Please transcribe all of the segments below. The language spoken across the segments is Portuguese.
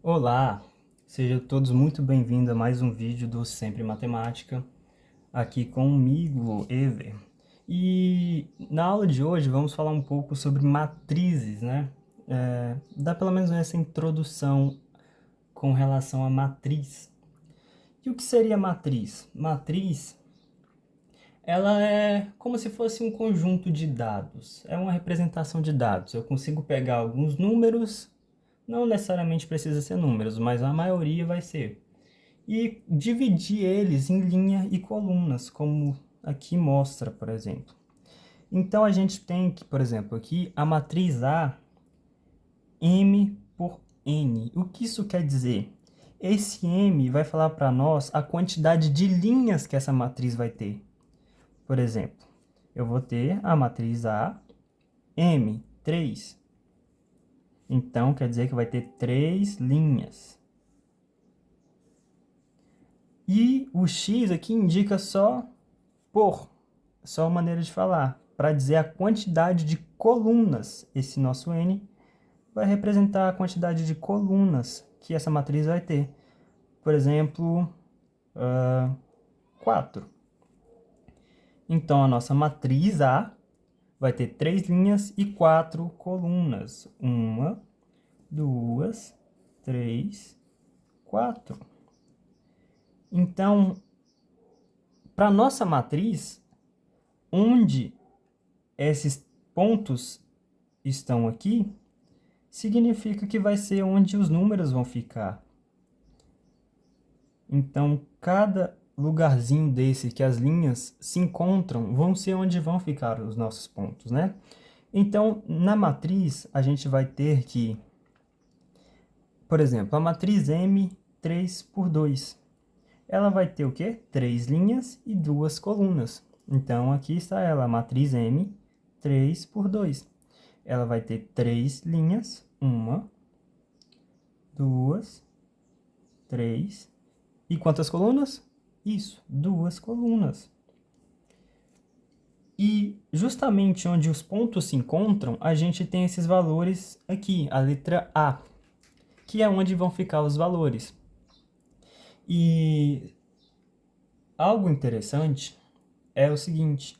Olá, sejam todos muito bem-vindos a mais um vídeo do Sempre Matemática, aqui comigo, Ever. E na aula de hoje vamos falar um pouco sobre matrizes, né? Dá pelo menos essa introdução com relação à matriz. E o que seria matriz? Matriz, ela é como se fosse um conjunto de dados, é uma representação de dados. Eu consigo pegar alguns números, não necessariamente precisa ser números, mas a maioria vai ser. E dividir eles em linha e colunas, como aqui mostra, por exemplo. Então, a gente tem que, por exemplo, aqui a matriz A, M por N. O que isso quer dizer? Esse M vai falar para nós a quantidade de linhas que essa matriz vai ter. Por exemplo, eu vou ter a matriz A, M, 3. Então, quer dizer que vai ter 3 linhas. E o X aqui indica só maneira de falar, para dizer a quantidade de colunas. Esse nosso N vai representar a quantidade de colunas que essa matriz vai ter. Por exemplo, 4. Então, a nossa matriz A vai ter 3 linhas e 4 colunas. 1, 2, 3, 4. Então, para a nossa matriz, onde esses pontos estão aqui, significa que vai ser onde os números vão ficar. Então, cada lugarzinho desse que as linhas se encontram vão ser onde vão ficar os nossos pontos, né? Então, na matriz, a gente vai ter que, por exemplo, a matriz M 3 por 2. Ela vai ter o quê? 3 linhas e 2 colunas. Então, aqui está ela, a matriz M 3 por 2. Ela vai ter 3 linhas, 1, 2, 3. E quantas colunas? Isso, 2 colunas. E justamente onde os pontos se encontram, a gente tem esses valores aqui, a letra A, que é onde vão ficar os valores. E algo interessante é o seguinte,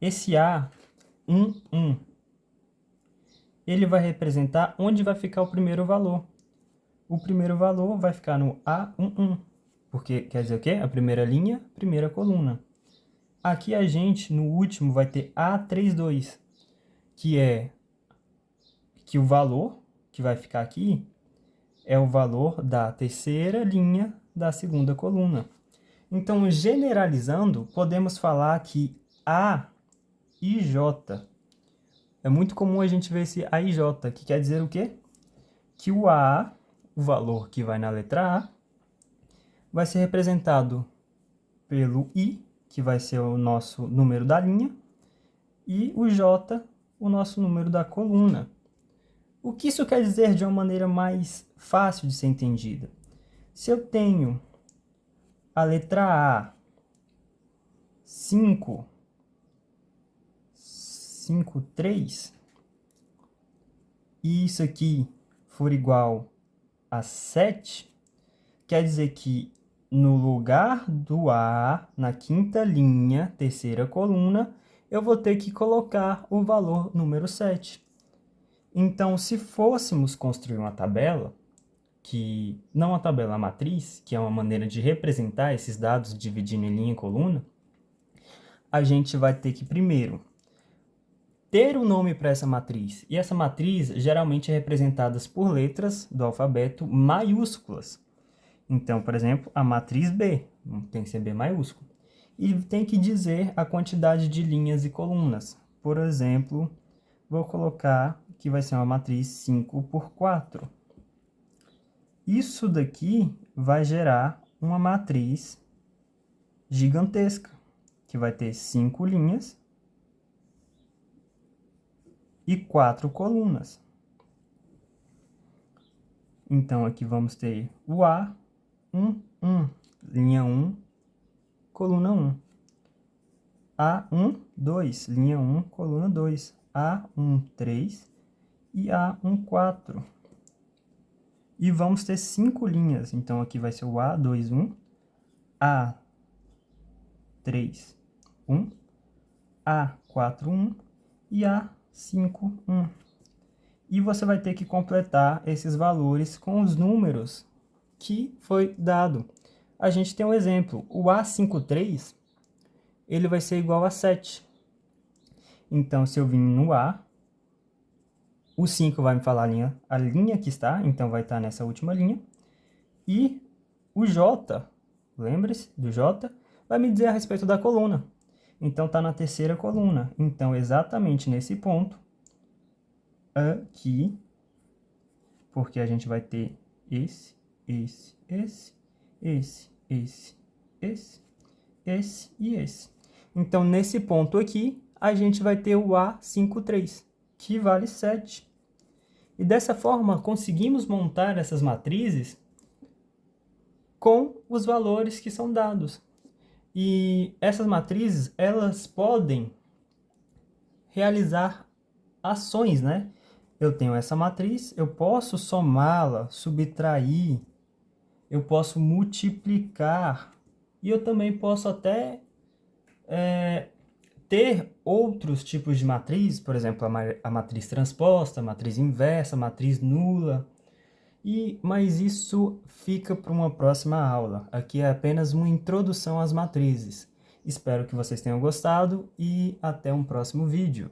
esse A, 1, 1, ele vai representar onde vai ficar o primeiro valor. O primeiro valor vai ficar no A11, porque quer dizer o quê? A primeira linha, primeira coluna. Aqui a gente, no último, vai ter A32, que é que o valor que vai ficar aqui é o valor da terceira linha da segunda coluna. Então, generalizando, podemos falar que A e J. É muito comum a gente ver esse A e J, que quer dizer o quê? Que o A, o valor que vai na letra A, vai ser representado pelo I, que vai ser o nosso número da linha, e o J, o nosso número da coluna. O que isso quer dizer de uma maneira mais fácil de ser entendida? Se eu tenho a letra A 5, 5, 3, e isso aqui for igual a 7, quer dizer que no lugar do A, na quinta linha, terceira coluna, eu vou ter que colocar o valor número 7. Então, se fôssemos construir uma tabela, que não a tabela, a matriz, que é uma maneira de representar esses dados dividindo em linha e coluna, a gente vai ter que primeiro ter um nome para essa matriz. E essa matriz geralmente é representada por letras do alfabeto maiúsculas. Então, por exemplo, a matriz B, tem que ser B maiúsculo. E tem que dizer a quantidade de linhas e colunas. Por exemplo, vou colocar que vai ser uma matriz 5 por 4. Isso daqui vai gerar uma matriz gigantesca, que vai ter 5 linhas e 4 colunas. Então, aqui vamos ter o A, 1, 1, linha 1, coluna 1. A1, 2, linha 1, coluna 2. A1, 3 e A1, 4. E vamos ter 5 linhas. Então, aqui vai ser o A21, A31, A41 e A51. E você vai ter que completar esses valores com os números que foi dado. A gente tem um exemplo. O A53, ele vai ser igual a 7. Então, se eu vim no A, o 5 vai me falar a linha que está, então vai estar nessa última linha. E o J, lembre-se do J, vai me dizer a respeito da coluna. Então, está na terceira coluna. Então, exatamente nesse ponto, aqui, porque a gente vai ter esse e esse. Então, nesse ponto aqui, a gente vai ter o A53, que vale 7. E dessa forma, conseguimos montar essas matrizes com os valores que são dados. E essas matrizes, elas podem realizar ações, né? Eu tenho essa matriz, eu posso somá-la, subtrair, eu posso multiplicar, e eu também posso até ter outros tipos de matriz, por exemplo, a matriz transposta, a matriz inversa, a matriz nula, mas isso fica para uma próxima aula. Aqui é apenas uma introdução às matrizes. Espero que vocês tenham gostado e até um próximo vídeo.